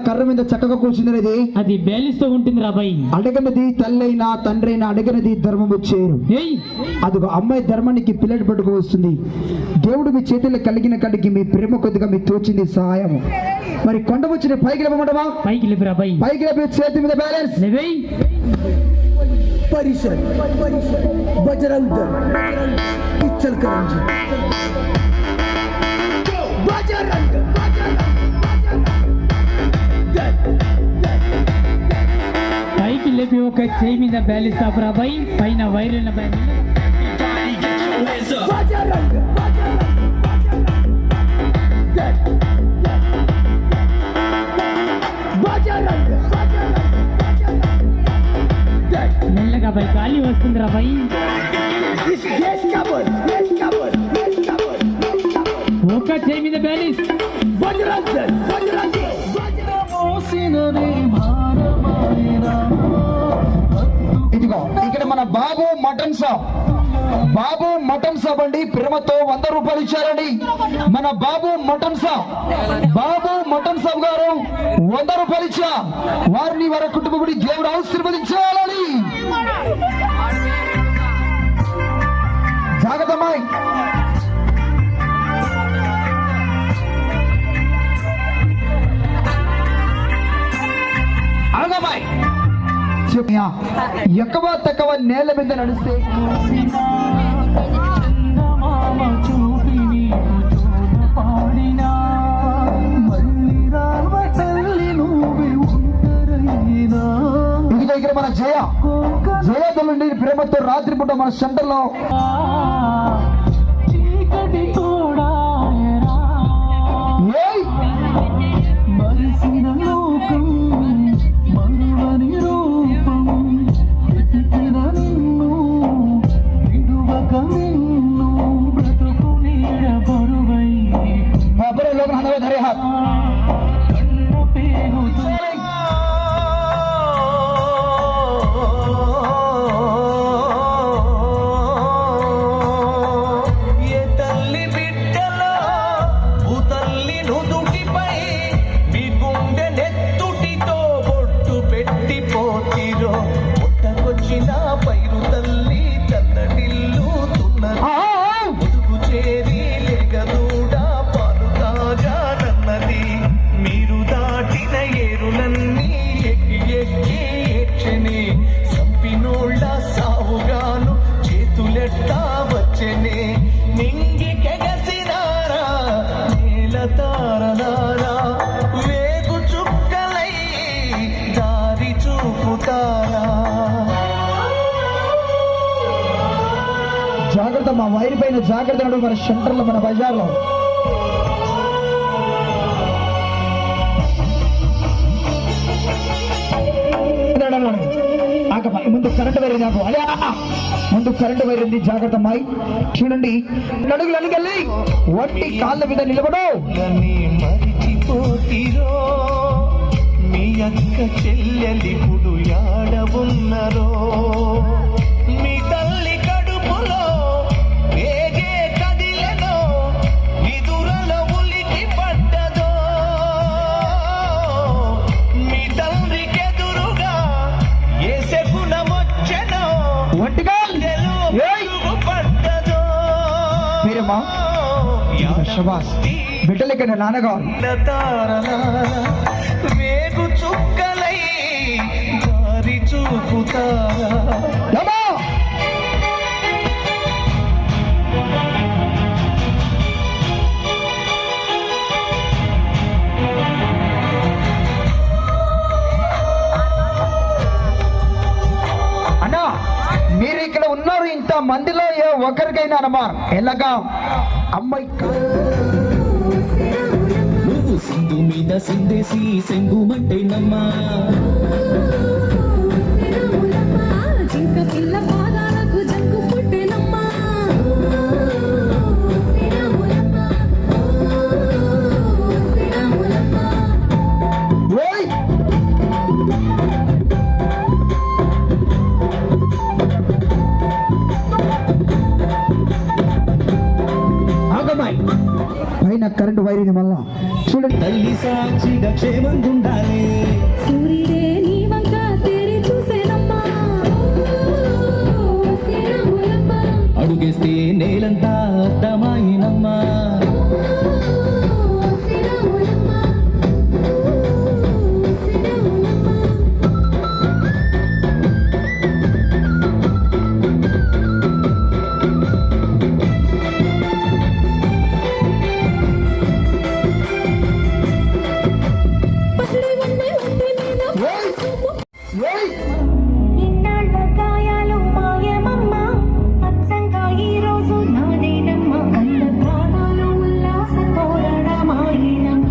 కర్ర మీద చక్కగా కూర్చున్నది అది బేలిస్తూ ఉంటుంది రాబాయి. అడగనది తల్లైనా తండ్రైనా అడగనది ధర్మము చేరు. అదిగో అమ్మాయి ధర్మానికి పిల్లలు పట్టుకు వస్తుంది. దేవుడు మీ చేతుల్లో కలిగిన కాడికి మీ ప్రేమ కొద్దిగా మీకు తోచింది సహాయము. మరి కొండ వచ్చిన పైకి లేపమంటావా? పైకి లేపి రాబాయి. పైకి లేపి చేతి మీద బ్యాలెన్స్ परिषद बजरंग दल इचल करंजी बजरंग పైకి లేపి ఒక చేయి మీద బ్యాలెన్స్ రాబాయి. పైన వైరుల మెల్లగా పై గాలి వస్తుంది రాబాయి. ఒక చేయి మీద బ్యాలెన్స్ ఇదిగో ఇక్కడ మన బాబు మటన్ షాప్ అండి. ప్రేమతో 100 రూపాయలు ఇచ్చారండి. మన బాబు మటన్ షాప్ గారు 100 రూపాయలు ఇచ్చా. వారిని వారి కుటుంబం దేవుడు ఆశీర్వదించాలని. జాగ్రత్తమ్మాయి. ఎక్కువ తక్కువ నేల మీద నడిస్తే ఇదిగో ఇక్కడ మన జయదులుండి ప్రేమతో రాత్రి పూట మన సెంటర్లో धरे हाथ జాగ్రత్త మా వైర్ పైన జాగ్రత్త మన సెంటర్లో మన బజార్లో ముందు కరెంట్ వైర్ నాకు ముందు కరెంట్ వైర్ ఉంది. జాగ్రత్త మాయి చూడండి. అడుగులు అడుగెళ్ళి ఒట్టి కాళ్ళ మీద నిలబడు. మీ అక్క చెల్లెలిప్పుడు యాడ ఉన్నరో మీ తల్లి కడుపులో ఏగే కదిలెనో నిదురలో ఉలికి పడ్డదో మీ తండ్రికెదురుగా ఏసే గుణమొచ్చెనో ఒట్టిగా పడ్డదో మీరమ్మా శబాస్ బిడ్డలకి నాన్నగారు వేగు చుక్కలై దారి చూపుతారా. అన్నా మీరు ఇక్కడ ఉన్నారు. ఇంత మందిలో ఏ ఒక్కరికైనా అనమా ఎలాగా అమ్మాయి సింధు మీద సింధేసి సెంగుమంటే నమ్మా జింక పిల్ల పాదాలకు జంకు పుట్టెనమ్మా పైన కరెంటు వైర్ ఇది మళ్ళా చూడండి. తల్లి సాక్షిగా క్షేమంగుండాలి. సూర్యుడే నీ వంక తేరి చూసేనమ్మా శ్రీరాములమ్మ అడుగేస్తే నేలంతా అర్థమాయినమ్మా శ్రీరాములమ్మ శ్రీరాములమ్మ పసిడి వన్నె ఉంటే మీద పాసుము ఇన్నాళ్ళ గాయాలు మాయమమ్మ అచ్చంగా ఈ రోజు నాదేనమ్మ కళ్ళ ప్రాణాలు ఉల్లాస పోరాడమాయినమ్మ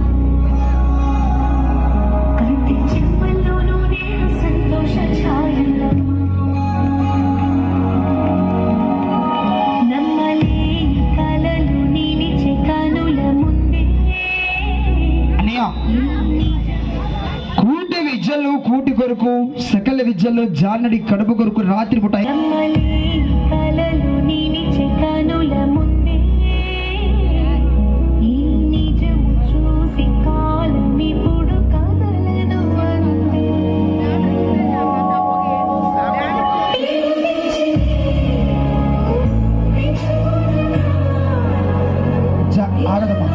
కంటి చెమ్మల్లోనూ నేను సంతోష ఛాయలమ్మ నమ్మలేని కలలు నిలిచే కనుల ముందే అన్నయ్య కూటి విద్యలు కూటి కొరకు సకల విద్యలు జానడి కడుపు కొరకు రాత్రి పూట నమ్మలేని కలలు నిలిచే కనుల ముందే ఈ నిజము చూసి కాలం ఇప్పుడు కదలను అందే ఆగదమ్మా,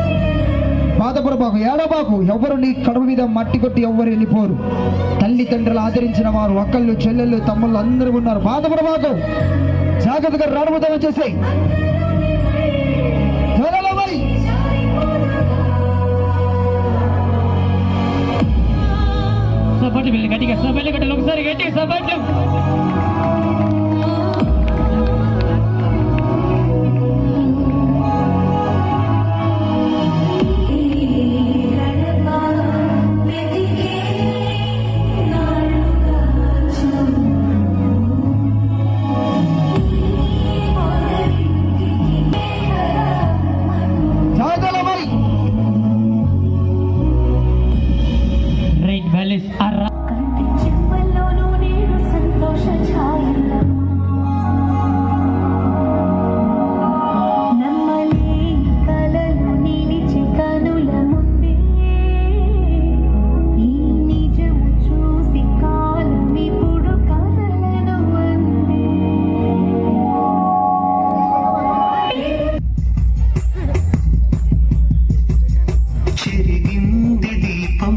బాధపడబాకు, ఏడబాకు. ఎవరు నీ కడుపు మీద మట్టి కొట్టి ఎవ్వరు వెళ్ళిపోరు. తల్లిదండ్రులు ఆదరించిన వారు అక్కళ్ళు చెల్లెళ్ళు తమ్ముళ్ళు అందరూ ఉన్నారు. బాధపడబాకు, జాగ్రత్తగా రాడబోతామని చేసే సపోర్ట్ బిల్లు గట్టిగా సపోర్ట్ కట్టాలి ఒకసారి గట్టిగా సపోర్ట్. రైట్ బ్యాలెన్స్ అర్రా కంటి చెమ్మల్లోనూ నేను సంతోష ఛాయలమ్మ నమ్మలేని కలలు నిలిచే కనుల ముందే ఈ నిజము చూసి కాలం ఇప్పుడు కదలను అందే చెరిగింది దీపం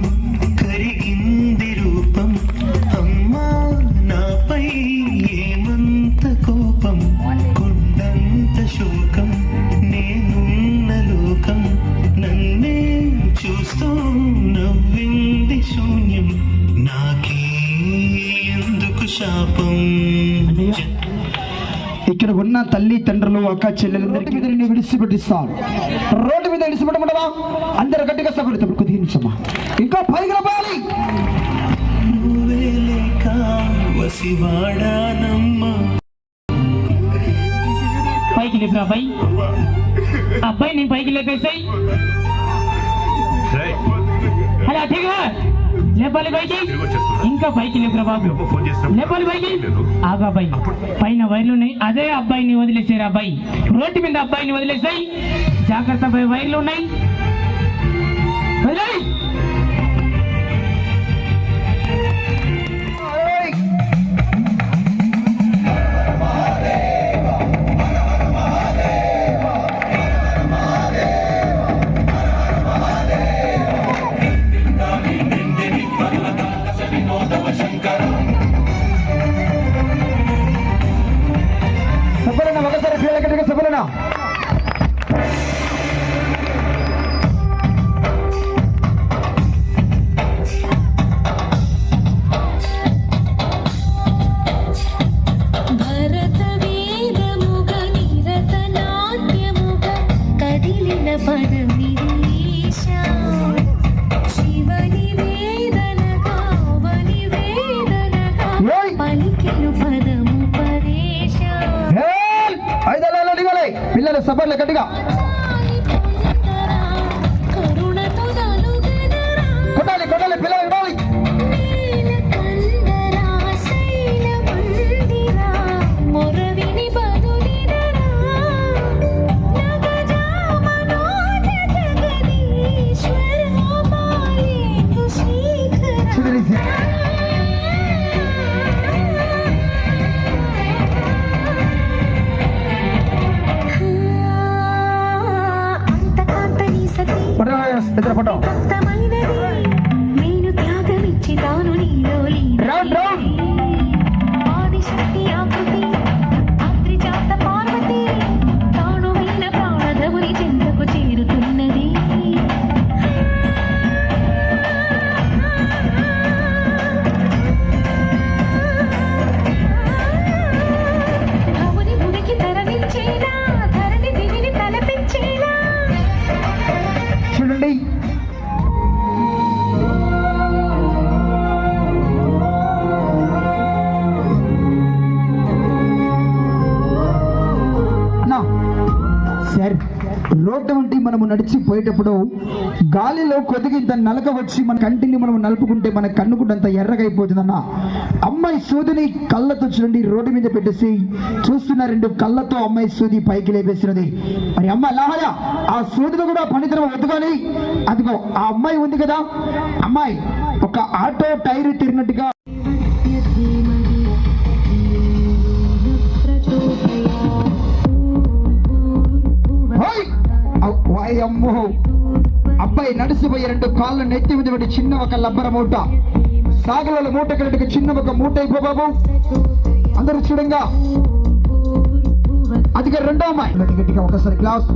కరిగింది రూపం అమ్మా నాపై ఏమంత కోపం కొండంత శోకం నేనున్న లోకం నన్నే చూస్తూ నవ్వింది శూన్యం నాకే ఎందుకు శాపం. ఇక్కడ ఉన్న తల్లి తండ్రులు అక్క చెల్లెలందరికీ మీద నిన్ను విడిచిపెట్టిస్తాను. రోడ్డు మీద విడిచిపెట్టమంటావా? అందరు గట్టిగా సగడుతారు. కొద్దిగా నిమిషమా, ఇంకా పైకి రావాలి. నువ్వే లేక వసివాడానమ్మా. పైకి లేపు అబ్బాయి. అబ్బాయి నేను పైకి లేపేసాయి. అలా ఠీక్ లేపాలి పైకి, ఇంకా పైకి లేపురా బాబు, లేపాలి పైకి. ఆగా అబ్బాయి, పైన వైర్లు ఉన్నాయి, అదే అబ్బాయిని వదిలేసారు. అబ్బాయి రోడ్డు మీద అబ్బాయిని వదిలేసాయి. జాగ్రత్త, వైర్లు ఉన్నాయి, వదిలేయ్. సఫలన ఒకసారి పేడ గట్టిగా సఫలన. ఫోటో రక్తమైనది నేను త్యాగమిచ్చి తాను నీలో రౌండ్ రౌండ్ ఆదిశక్తి ఆకృతి అత్రిజాత పార్వతి తానువైన ప్రాణధముని చెంతకు చేరుతున్నది భవుని భువికి తరలించేలా ధరణి దివిని తలపించేలా చూడండి. సార్, రోడ్డు వంటి మనము నడిచిపోయేటప్పుడు గాలిలో కొద్దిగింత నలక వచ్చి మన కంటిని మనం నలుపుకుంటే మన కన్ను కూడా అంత ఎర్రగా అయిపోతుందన్న. అమ్మాయి సూదిని కళ్ళతో చూడండి రోడ్డు మీద పెట్టేసి చూస్తున్న 2 కళ్ళతో అమ్మాయి సూది పైకి లేపేసినది. మరి అమ్మ లాహరా ఆ సూదిని కూడా పనితనం వద్దుకొని అదిగో ఆ అమ్మాయి ఉంది కదా, అమ్మాయి ఒక ఆటో టైర్ తిరిగినట్టుగా అమ్మో అబ్బాయి నడిచిపోయి 2 కాళ్ళు నెత్తి మీద పెట్టి చిన్న ఒక లబ్బర మూట సాగల మూట కరెక్ట్గా చిన్న ఒక మూట అయిపో బాబు. అందరూ చూడంగా అదిగా 2వ అమ్మాయి గట్టిగా ఒకసారి గ్లాస్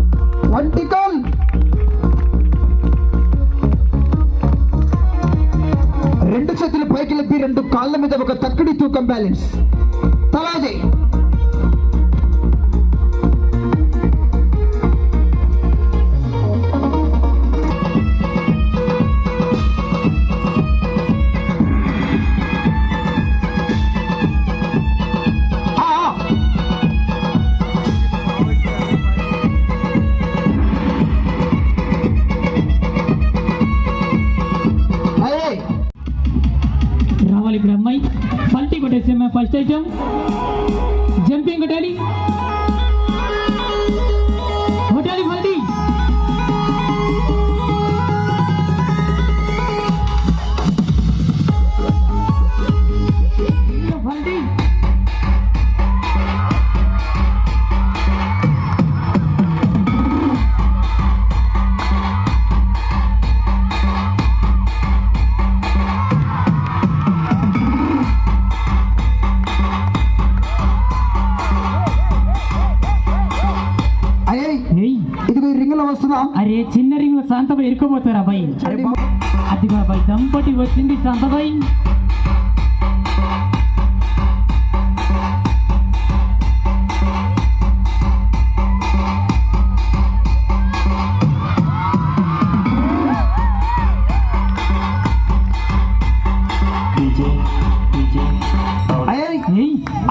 వంటికల్ రెండు చేతులు పైకి లేపి 2 కాళ్ళ మీద ఒక తక్కడి తూకం బ్యాలెన్స్ తలాజే. రావాలి ఇప్పుడు అమ్మాయి పల్టీ కొట్టేసి అమ్మాయి ఫస్ట్ ఐటమ్ జంపింగ్ కొట్టాలి కొట్టాలి పల్టీ పల్టీ ఇదిగో ఈ రింగ్ లో వస్తుందా? అరే చిన్న రింగ్ లో శాంతబాయి ఇరుక్కుపోతారు అబ్బాయి. అదిగో అబ్బాయి దంపటి వచ్చింది శాంతబాయి.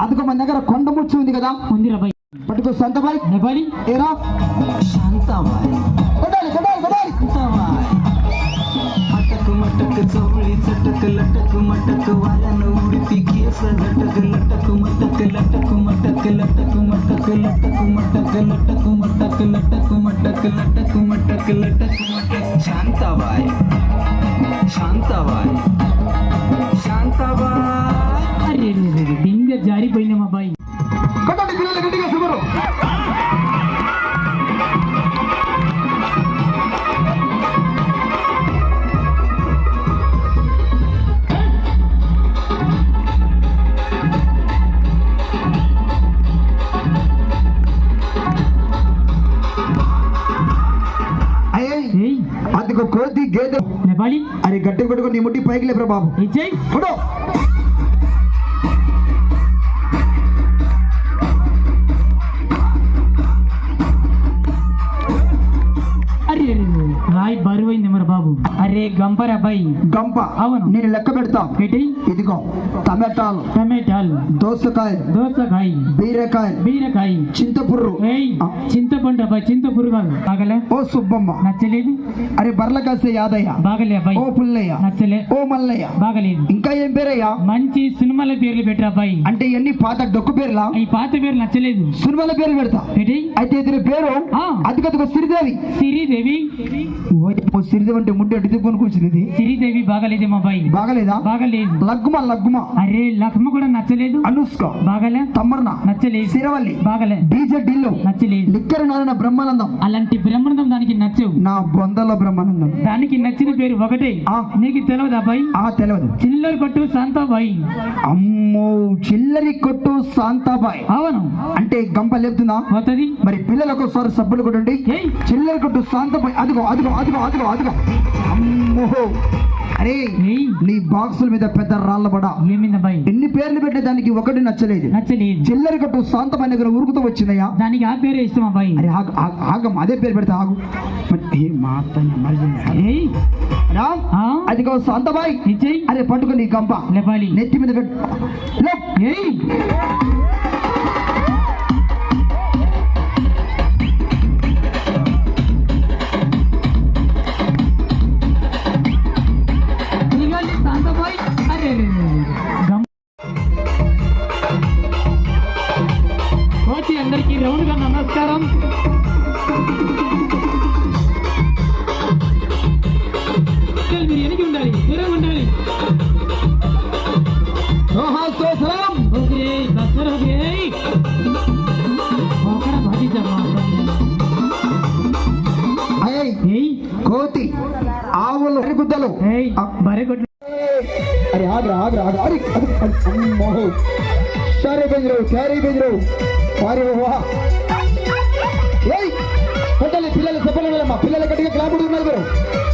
అదిగో మన దగ్గర కొండ ముచ్చి ఉంది కదా, ఉంది రాబాయి. పట్టుకో శాంతబాయి. నెపాలి ఏరా శాంతాబాయ్ కొట్టాలి కొట్టాలి కొట్టాలి. Shantabai attic మటక్ చౌళి చటక్ లటక్ మటక్ వాయన Udupi case లటక్ లటక్ మటక్ లటక్ మటక్ లటక్ మటక్ లటక్ మటక్ లటక్ మటక్ లటక్ మటక్ లటక్ మటక్ లటక్ మటక్. శాంతాబాయ్ శాంతాబాయ్ శాంతాబాయ్. అరే డింగ జారిపోయినాం అబ్బాయి. కొట్టాలి పిల్లలు గట్టిగా సుమరు. అదిగో కోతి గేదె నెపాలి అరే గట్టి కొట్టుకుని నీ ముట్టి పైకి లేపరా బాబు. ఇచ్చేయి కొడు. అరే రాయి బరువైంది మరి బాబు. అరే గంపర్ అబ్బాయి. గంప అవును. నేను లెక్క పెడతా. పెట్టి ఇదిగో టమాటాలు, టమాటాలు, దోసకాయ, దోసకాయ, బీరకాయ, బీరకాయ, చింతపుర్రు. ఏయ్ చింతపండు అబ్బాయి. చింతపురు కాదు. బాగలే ఓ సుబ్బమ్మ. నచ్చలేదు. అరే బర్ల కాసే యాదయ్య. బాగలే అబ్బాయి. ఓ పుల్లయ్య. నచ్చలే. ఓ మల్లయ్య. బాగలేదు. ఇంకా ఏం పేరయ్యా? మంచి సినిమాల పేర్లు పెట్టరా అబ్బాయి. అంటే ఇవన్నీ పాత డొక్కు పేర్లా? ఈ పాత పేరు నచ్చలేదు. సినిమాల పేర్లు పెడతా. పెట్టి అయితే ఇతని పేరు ఆ. అదిగదిగో సిరిదేవి. సిరిదేవి. ఓ సిరిదేవి అంటే ముడ్డు తిప్పుకొని కూర్చుంది శ్రీదేవి బాగలేదు మా అబ్బాయి బాగలేదా? బాగలేదు. లగ్గుమ అరే లక్ష్మ కూడా నచ్చలేదు. అనుష్క బాగలే. తమ్మర్న నచ్చలేదు. శిరవల్లి బాగలే. డీజే ఢిల్లో నచ్చలేదు. లిక్కర నారాయణ బ్రహ్మానందం అలాంటి బ్రహ్మానందం దానికి నచ్చవు. నా బొందల బ్రహ్మానందం దానికి నచ్చిన పేరు ఒకటే. నీకు తెలియదు అబ్బాయి? తెలియదు. చిల్లర కొట్టు శాంతాబాయి. అమ్మో, చిల్లరి కొట్టు శాంతాబాయ్. అవును. అంటే గంప లేపుతుందా? పోతుంది. మరి పిల్లలకు ఒకసారి సబ్బులు కొట్టండి. చిల్లరి కొట్టు శాంతాబాయ్. అదిగో అదిగో అదిగో అదిగో అదిగో. అమ్మో, అరే నీ బాక్సుల మీద పెద్ద రాళ్ళ పడ. ఎన్ని పేర్లు పెట్టే దానికి ఒకటి నచ్చలేదు. చిల్లరి కొట్టు శాంతమైన దగ్గర ఉరుకుతూ వచ్చిందయ్యా. దానికి ఆ పేరే ఇష్టం అబ్బాయి. అరే ఆగం, అదే పేరు పెడితే ఆగు. అదిగో శాంతబాయ్. అరే పట్టుకుని నీ గంప నెత్తి మీద పెట్టు. అందరికి రౌండ్ గా నమస్కారం. మీరు వెనక్కి ఉండాలి, దూరం ఉండాలి. కోతి ఆవులు గుద్దలు బరెగొడ్లు. అరే ఆగ్రా ఆగ్రా ఆగ్రా. అరే క్యారీ బెంజరు కొట్టాలి. పిల్లలు చెప్పలేమ్మా, పిల్లలు గట్టిగా క్లాప్ ఉన్నారు.